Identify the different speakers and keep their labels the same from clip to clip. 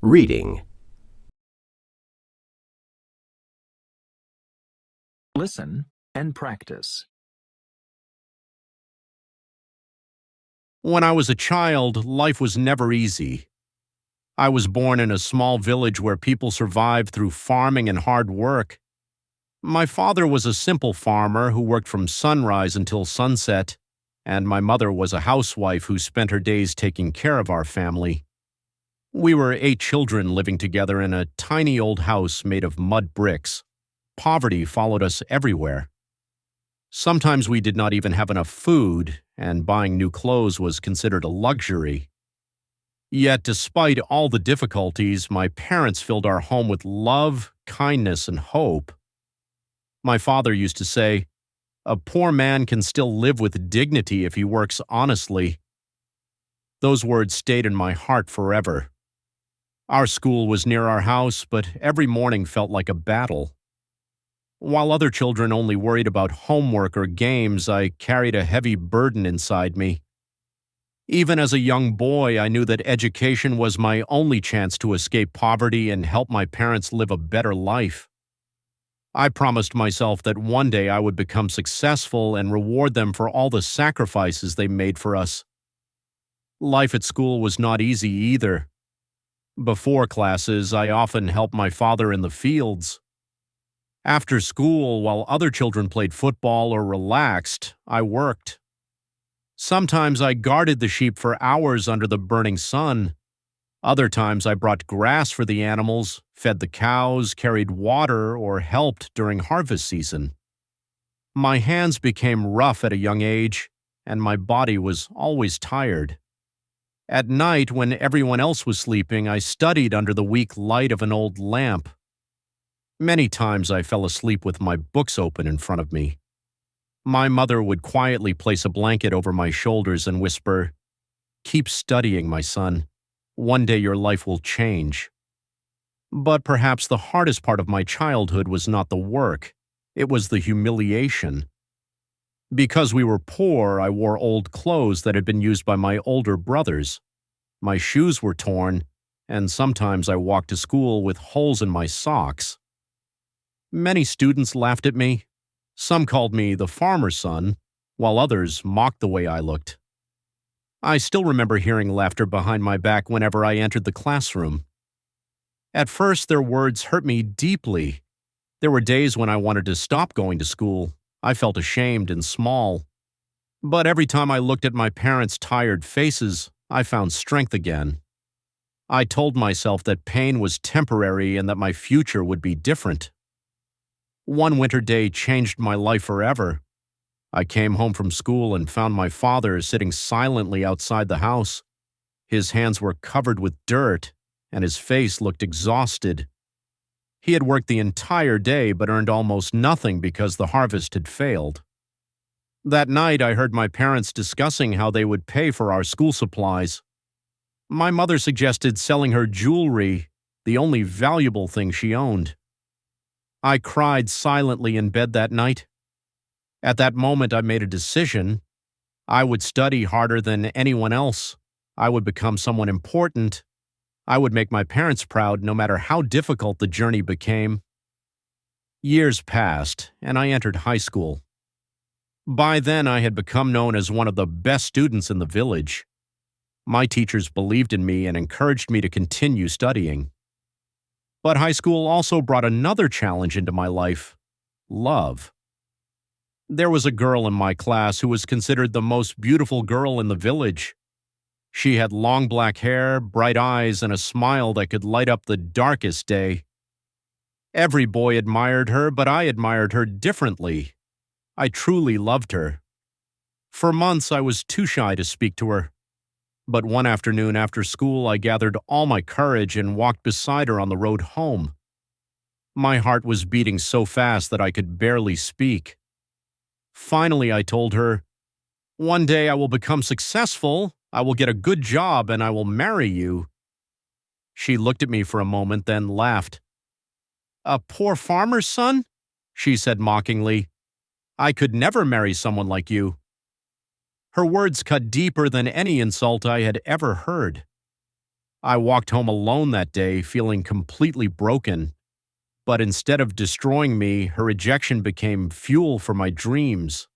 Speaker 1: Reading.
Speaker 2: Listen and practice.
Speaker 3: When I was a child, life was never easy. I was born in a small village where people survived through farming and hard work. My father was a simple farmer who worked from sunrise until sunset, and my mother was a housewife who spent her days taking care of our family. We were 8 children living together in a tiny old house made of mud bricks. Poverty followed us everywhere. Sometimes we did not even have enough food, and buying new clothes was considered a luxury. Yet, despite all the difficulties, my parents filled our home with love, kindness, and hope. My father used to say, "A poor man can still live with dignity if he works honestly." Those words stayed in my heart forever. Our school was near our house, but every morning felt like a battle. While other children only worried about homework or games, I carried a heavy burden inside me. Even as a young boy, I knew that education was my only chance to escape poverty and help my parents live a better life. I promised myself that one day I would become successful and reward them for all the sacrifices they made for us. Life at school was not easy either. Before classes, I often helped my father in the fields. After school, while other children played football or relaxed, I worked. Sometimes I guarded the sheep for hours under the burning sun. Other times I brought grass for the animals, fed the cows, carried water, or helped during harvest season. My hands became rough at a young age, and my body was always tired. At night, when everyone else was sleeping, I studied under the weak light of an old lamp. Many times I fell asleep with my books open in front of me. My mother would quietly place a blanket over my shoulders and whisper, "Keep studying, my son. One day your life will change." But perhaps the hardest part of my childhood was not the work. It was the humiliation. Because we were poor, I wore old clothes that had been used by my older brothers. My shoes were torn, and sometimes I walked to school with holes in my socks. Many students laughed at me. Some called me the farmer's son, while others mocked the way I looked. I still remember hearing laughter behind my back whenever I entered the classroom. At first, their words hurt me deeply. There were days when I wanted to stop going to school. I felt ashamed and small. But every time I looked at my parents' tired faces, I found strength again. I told myself that pain was temporary and that my future would be different. One winter day changed my life forever. I came home from school and found my father sitting silently outside the house. His hands were covered with dirt, and his face looked exhausted. He had worked the entire day but earned almost nothing because the harvest had failed. That night, I heard my parents discussing how they would pay for our school supplies. My mother suggested selling her jewelry, the only valuable thing she owned. I cried silently in bed that night. At that moment, I made a decision. I would study harder than anyone else. I would become someone important. I would make my parents proud no matter how difficult the journey became. Years passed, and I entered high school. By then, I had become known as one of the best students in the village. My teachers believed in me and encouraged me to continue studying. But high school also brought another challenge into my life: love. There was a girl in my class who was considered the most beautiful girl in the village. She had long black hair, bright eyes, and a smile that could light up the darkest day. Every boy admired her, but I admired her differently. I truly loved her. For months, I was too shy to speak to her. But one afternoon after school, I gathered all my courage and walked beside her on the road home. My heart was beating so fast that I could barely speak. Finally, I told her, "One day I will become successful, I will get a good job, and I will marry you." She looked at me for a moment, then laughed. "A poor farmer's son?" she said mockingly. "I could never marry someone like you." Her words cut deeper than any insult I had ever heard. I walked home alone that day, feeling completely broken. But instead of destroying me, her rejection became fuel for my dreams.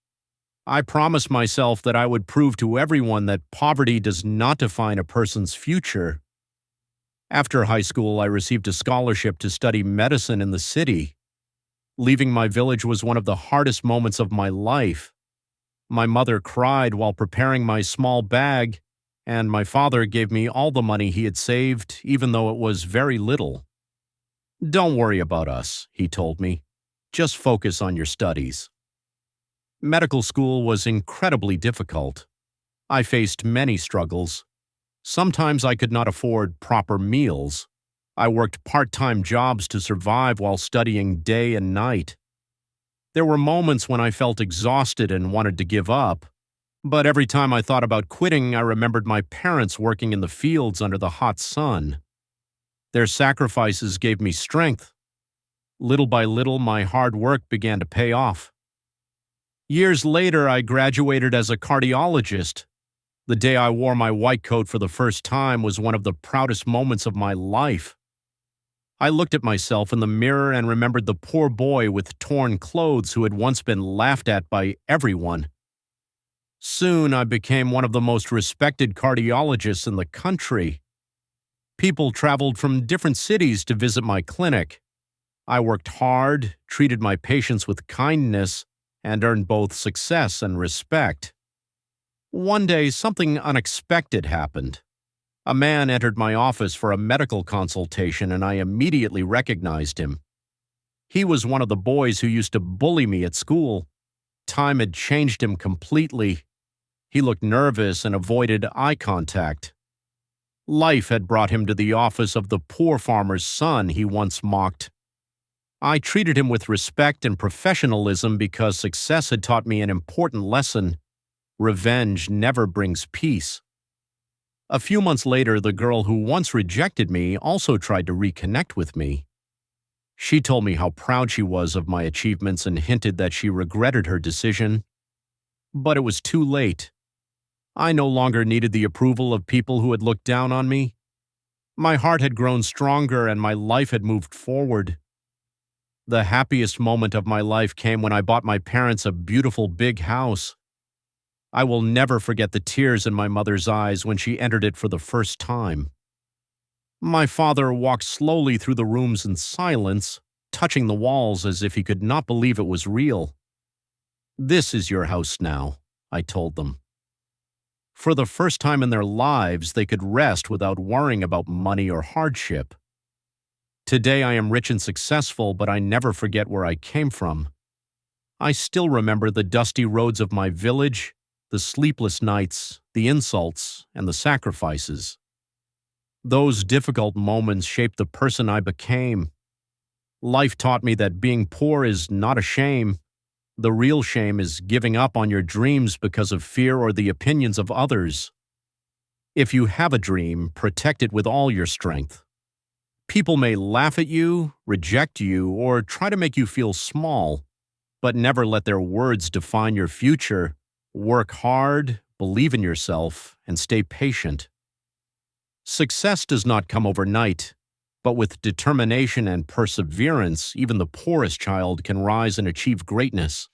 Speaker 3: I promised myself that I would prove to everyone that poverty does not define a person's future. After high school, I received a scholarship to study medicine in the city. Leaving my village was one of the hardest moments of my life. My mother cried while preparing my small bag, and my father gave me all the money he had saved, even though it was very little. "Don't worry about us," he told me. "Just focus on your studies." Medical school was incredibly difficult. I faced many struggles. Sometimes I could not afford proper meals. I worked part-time jobs to survive while studying day and night. There were moments when I felt exhausted and wanted to give up. But every time I thought about quitting, I remembered my parents working in the fields under the hot sun. Their sacrifices gave me strength. Little by little, my hard work began to pay off. Years later, I graduated as a cardiologist. The day I wore my white coat for the first time was one of the proudest moments of my life. I looked at myself in the mirror and remembered the poor boy with torn clothes who had once been laughed at by everyone. Soon, I became one of the most respected cardiologists in the country. People traveled from different cities to visit my clinic. I worked hard, treated my patients with kindness, and earned both success and respect. One day, something unexpected happened. A man entered my office for a medical consultation, and I immediately recognized him. He was one of the boys who used to bully me at school. Time had changed him completely. He looked nervous and avoided eye contact. Life had brought him to the office of the poor farmer's son he once mocked. I treated him with respect and professionalism because success had taught me an important lesson: revenge never brings peace. A few months later, the girl who once rejected me also tried to reconnect with me. She told me how proud she was of my achievements and hinted that she regretted her decision. But it was too late. I no longer needed the approval of people who had looked down on me. My heart had grown stronger and my life had moved forward. The happiest moment of my life came when I bought my parents a beautiful big house. I will never forget the tears in my mother's eyes when she entered it for the first time. My father walked slowly through the rooms in silence, touching the walls as if he could not believe it was real. "This is your house now," I told them. For the first time in their lives, they could rest without worrying about money or hardship. Today I am rich and successful, but I never forget where I came from. I still remember the dusty roads of my village, the sleepless nights, the insults, and the sacrifices. Those difficult moments shaped the person I became. Life taught me that being poor is not a shame. The real shame is giving up on your dreams because of fear or the opinions of others. If you have a dream, protect it with all your strength. People may laugh at you, reject you, or try to make you feel small, but never let their words define your future. Work hard, believe in yourself, and stay patient. Success does not come overnight, but with determination and perseverance, even the poorest child can rise and achieve greatness.